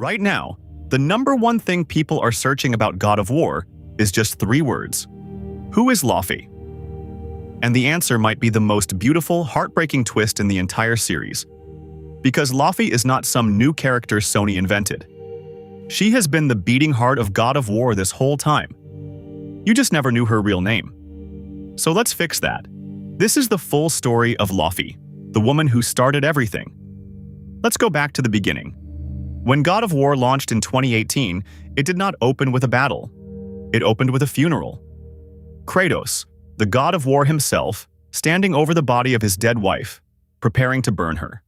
Right now, the number one thing people are searching about God of War is just 3 words. Who is Laufey? And the answer might be the most beautiful, heartbreaking twist in the entire series. Because Laufey is not some new character Sony invented. She has been the beating heart of God of War this whole time. You just never knew her real name. So let's fix that. This is the full story of Laufey, the woman who started everything. Let's go back to the beginning. When God of War launched in 2018, it did not open with a battle. It opened with a funeral. Kratos, the God of War himself, standing over the body of his dead wife, preparing to burn her.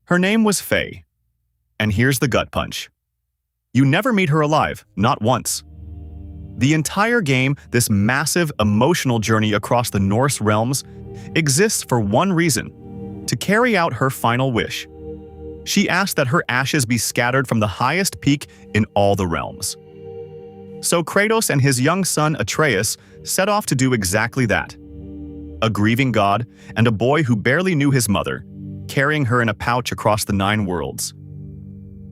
Her name was Faye. And here's the gut punch. You never meet her alive, not once. The entire game, this massive emotional journey across the Norse realms, exists for one reason: to carry out her final wish. She asked that her ashes be scattered from the highest peak in all the realms. So Kratos and his young son Atreus set off to do exactly that. A grieving god and a boy who barely knew his mother, carrying her in a pouch across the 9 worlds.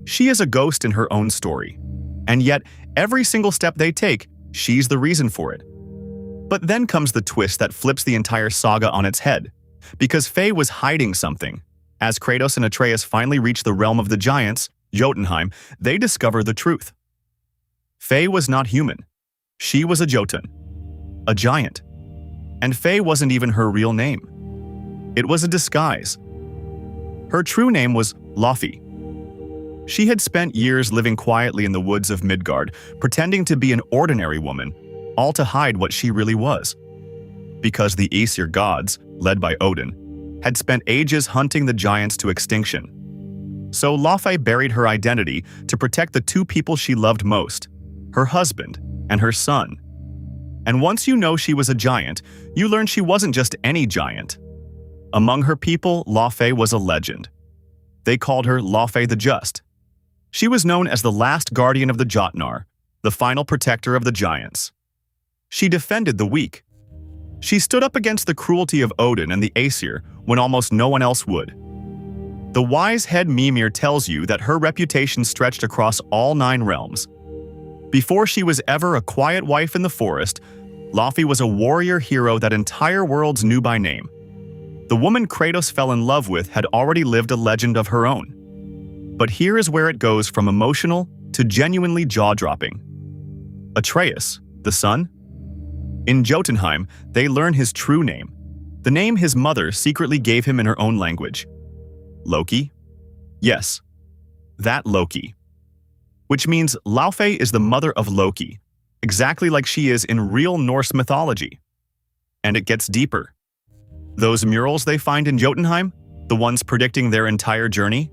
She is a ghost in her own story, and yet every single step they take, she's the reason for it. But then comes the twist that flips the entire saga on its head, because Faye was hiding something. As Kratos and Atreus finally reach the realm of the giants, Jotunheim, they discover the truth. Faye was not human. She was a Jotun, a giant. And Faye wasn't even her real name. It was a disguise. Her true name was Laufey. She had spent years living quietly in the woods of Midgard, pretending to be an ordinary woman, all to hide what she really was. Because the Aesir gods, led by Odin, had spent ages hunting the giants to extinction. So Laufey buried her identity to protect the 2 people she loved most, her husband and her son. And once you know she was a giant, you learn she wasn't just any giant. Among her people, Laufey was a legend. They called her Laufey the Just. She was known as the last guardian of the Jotnar, the final protector of the giants. She defended the weak. She stood up against the cruelty of Odin and the Aesir when almost no one else would. The wise head Mimir tells you that her reputation stretched across all 9 realms. Before she was ever a quiet wife in the forest, Laufey was a warrior hero that entire worlds knew by name. The woman Kratos fell in love with had already lived a legend of her own. But here is where it goes from emotional to genuinely jaw-dropping. Atreus, the son? In Jotunheim, they learn his true name, the name his mother secretly gave him in her own language. Loki? Yes, that Loki. Which means Laufey is the mother of Loki, exactly like she is in real Norse mythology. And it gets deeper. Those murals they find in Jotunheim, the ones predicting their entire journey?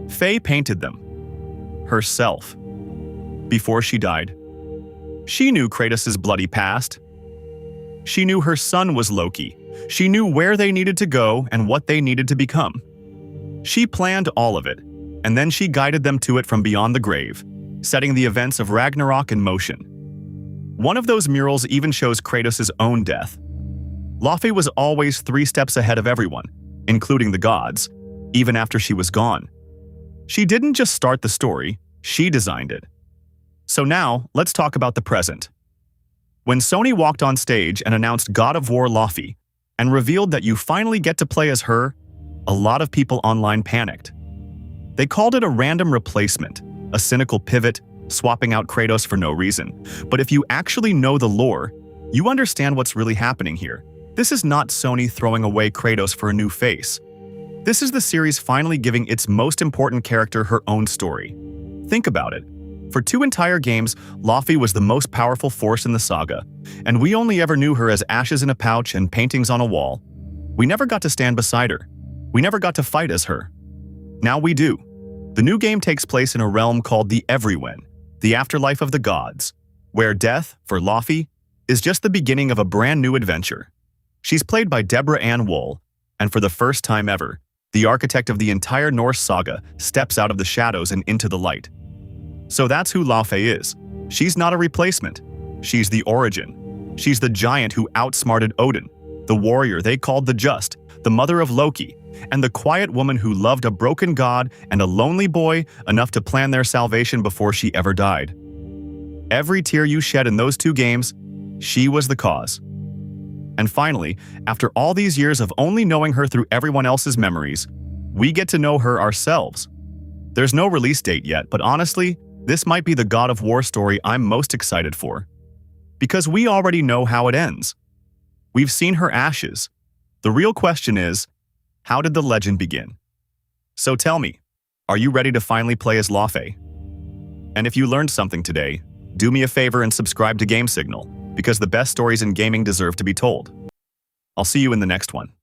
Faye painted them. Herself. Before she died. She knew Kratos' bloody past. She knew her son was Loki. She knew where they needed to go and what they needed to become. She planned all of it, and then she guided them to it from beyond the grave, setting the events of Ragnarök in motion. One of those murals even shows Kratos' own death. Laufey was always 3 steps ahead of everyone, including the gods, even after she was gone. She didn't just start the story, she designed it. So now, let's talk about the present. When Sony walked on stage and announced God of War Laufey and revealed that you finally get to play as her, a lot of people online panicked. They called it a random replacement, a cynical pivot, swapping out Kratos for no reason. But if you actually know the lore, you understand what's really happening here. This is not Sony throwing away Kratos for a new face. This is the series finally giving its most important character her own story. Think about it. For 2 entire games, Laufey was the most powerful force in the saga, and we only ever knew her as ashes in a pouch and paintings on a wall. We never got to stand beside her. We never got to fight as her. Now we do. The new game takes place in a realm called the Everywhen, the afterlife of the gods, where death, for Laufey, is just the beginning of a brand new adventure. She's played by Deborah Ann Woll, and for the first time ever, the architect of the entire Norse saga steps out of the shadows and into the light. So that's who Laufey is. She's not a replacement. She's the origin. She's the giant who outsmarted Odin, the warrior they called the Just, the mother of Loki, and the quiet woman who loved a broken god and a lonely boy enough to plan their salvation before she ever died. Every tear you shed in those 2 games, she was the cause. And finally, after all these years of only knowing her through everyone else's memories, we get to know her ourselves. There's no release date yet, but honestly, this might be the God of War story I'm most excited for. Because we already know how it ends. We've seen her ashes. The real question is, how did the legend begin? So tell me, are you ready to finally play as Laufey? And if you learned something today, do me a favor and subscribe to Game Signal, because the best stories in gaming deserve to be told. I'll see you in the next one.